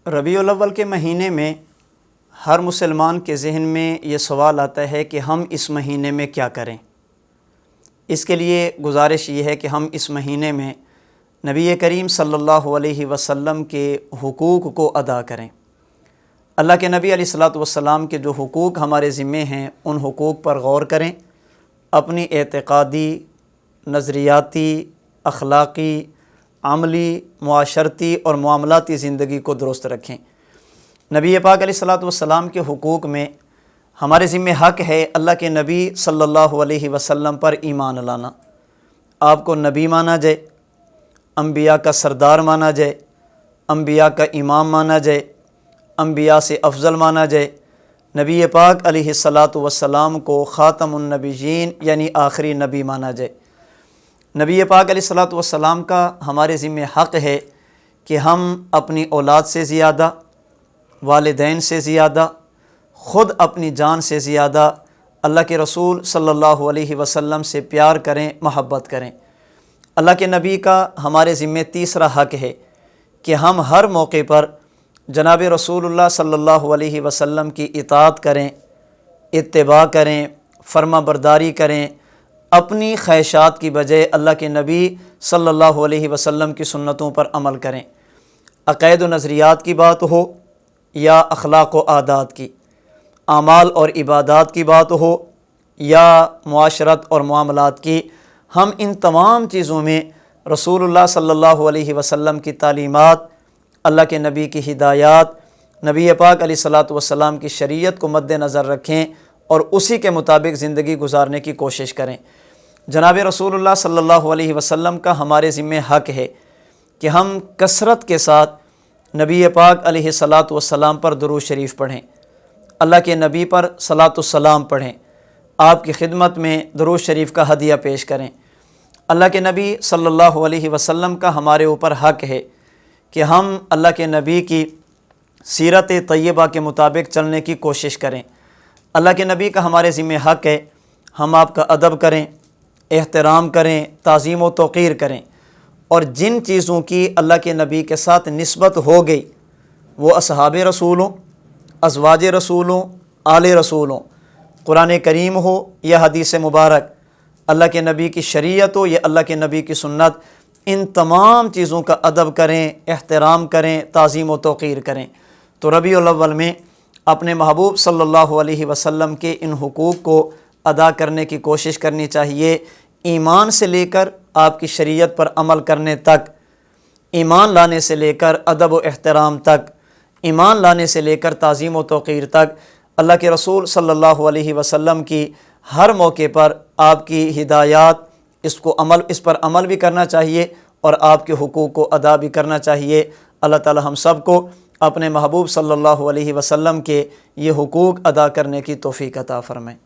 ربیع الاول کے مہینے میں ہر مسلمان کے ذہن میں یہ سوال آتا ہے کہ ہم اس مہینے میں کیا کریں۔ اس کے لیے گزارش یہ ہے کہ ہم اس مہینے میں نبی کریم صلی اللہ علیہ وسلم کے حقوق کو ادا کریں۔ اللہ کے نبی علیہ الصلوۃ والسلام کے جو حقوق ہمارے ذمے ہیں ان حقوق پر غور کریں، اپنی اعتقادی، نظریاتی، اخلاقی، عملی، معاشرتی اور معاملاتی زندگی کو درست رکھیں۔ نبی پاک علیہ الصلوۃ والسلام کے حقوق میں ہمارے ذمہ حق ہے اللہ کے نبی صلی اللہ علیہ وسلم پر ایمان لانا، آپ کو نبی مانا جائے، انبیاء کا سردار مانا جائے، انبیاء کا امام مانا جائے، انبیاء سے افضل مانا جائے، نبی پاک علیہ الصلوۃ والسلام کو خاتم النبیین یعنی آخری نبی مانا جائے۔ نبی پاک علیہ الصلوۃ والسلام کا ہمارے ذمہ حق ہے کہ ہم اپنی اولاد سے زیادہ، والدین سے زیادہ، خود اپنی جان سے زیادہ اللہ کے رسول صلی اللہ علیہ وسلم سے پیار کریں، محبت کریں۔ اللہ کے نبی کا ہمارے ذمہ تیسرا حق ہے کہ ہم ہر موقع پر جناب رسول اللہ صلی اللہ علیہ وسلم کی اطاعت کریں، اتباع کریں، فرما برداری کریں، اپنی خواہشات کی بجائے اللہ کے نبی صلی اللہ علیہ وسلم کی سنتوں پر عمل کریں۔ عقائد و نظریات کی بات ہو یا اخلاق و عادات کی، اعمال اور عبادات کی بات ہو یا معاشرت اور معاملات کی، ہم ان تمام چیزوں میں رسول اللہ صلی اللہ علیہ وسلم کی تعلیمات، اللہ کے نبی کی ہدایات، نبی پاک علیہ الصلوۃ والسلام کی شریعت کو مد نظر رکھیں اور اسی کے مطابق زندگی گزارنے کی کوشش کریں۔ جناب رسول اللہ صلی اللہ علیہ وسلم کا ہمارے ذمہ حق ہے کہ ہم کثرت کے ساتھ نبی پاک علیہ الصلوۃ والسلام پر درود شریف پڑھیں، اللہ کے نبی پر صلاۃ السلام پڑھیں، آپ کی خدمت میں درود شریف کا ہدیہ پیش کریں۔ اللہ کے نبی صلی اللہ علیہ وسلم کا ہمارے اوپر حق ہے کہ ہم اللہ کے نبی کی سیرت طیبہ کے مطابق چلنے کی کوشش کریں۔ اللہ کے نبی کا ہمارے ذمہ حق ہے ہم آپ کا ادب کریں، احترام کریں، تعظیم و توقیر کریں، اور جن چیزوں کی اللہ کے نبی کے ساتھ نسبت ہو گئی وہ اصحاب رسولوں، ازواج رسولوں، آل رسولوں، قرآن کریم ہو یا حدیث مبارک، اللہ کے نبی کی شریعت ہو یا اللہ کے نبی کی سنت، ان تمام چیزوں کا ادب کریں، احترام کریں، تعظیم و توقیر کریں۔ تو ربیع الاول میں اپنے محبوب صلی اللہ علیہ وسلم کے ان حقوق کو ادا کرنے کی کوشش کرنی چاہیے، ایمان سے لے کر آپ کی شریعت پر عمل کرنے تک، ایمان لانے سے لے کر ادب و احترام تک، ایمان لانے سے لے کر تعظیم و توقیر تک، اللہ کے رسول صلی اللہ علیہ وسلم کی ہر موقع پر آپ کی ہدایات، اس پر عمل بھی کرنا چاہیے اور آپ کے حقوق کو ادا بھی کرنا چاہیے۔ اللہ تعالی ہم سب کو اپنے محبوب صلی اللہ علیہ وسلم کے یہ حقوق ادا کرنے کی توفیق عطا فرمائے۔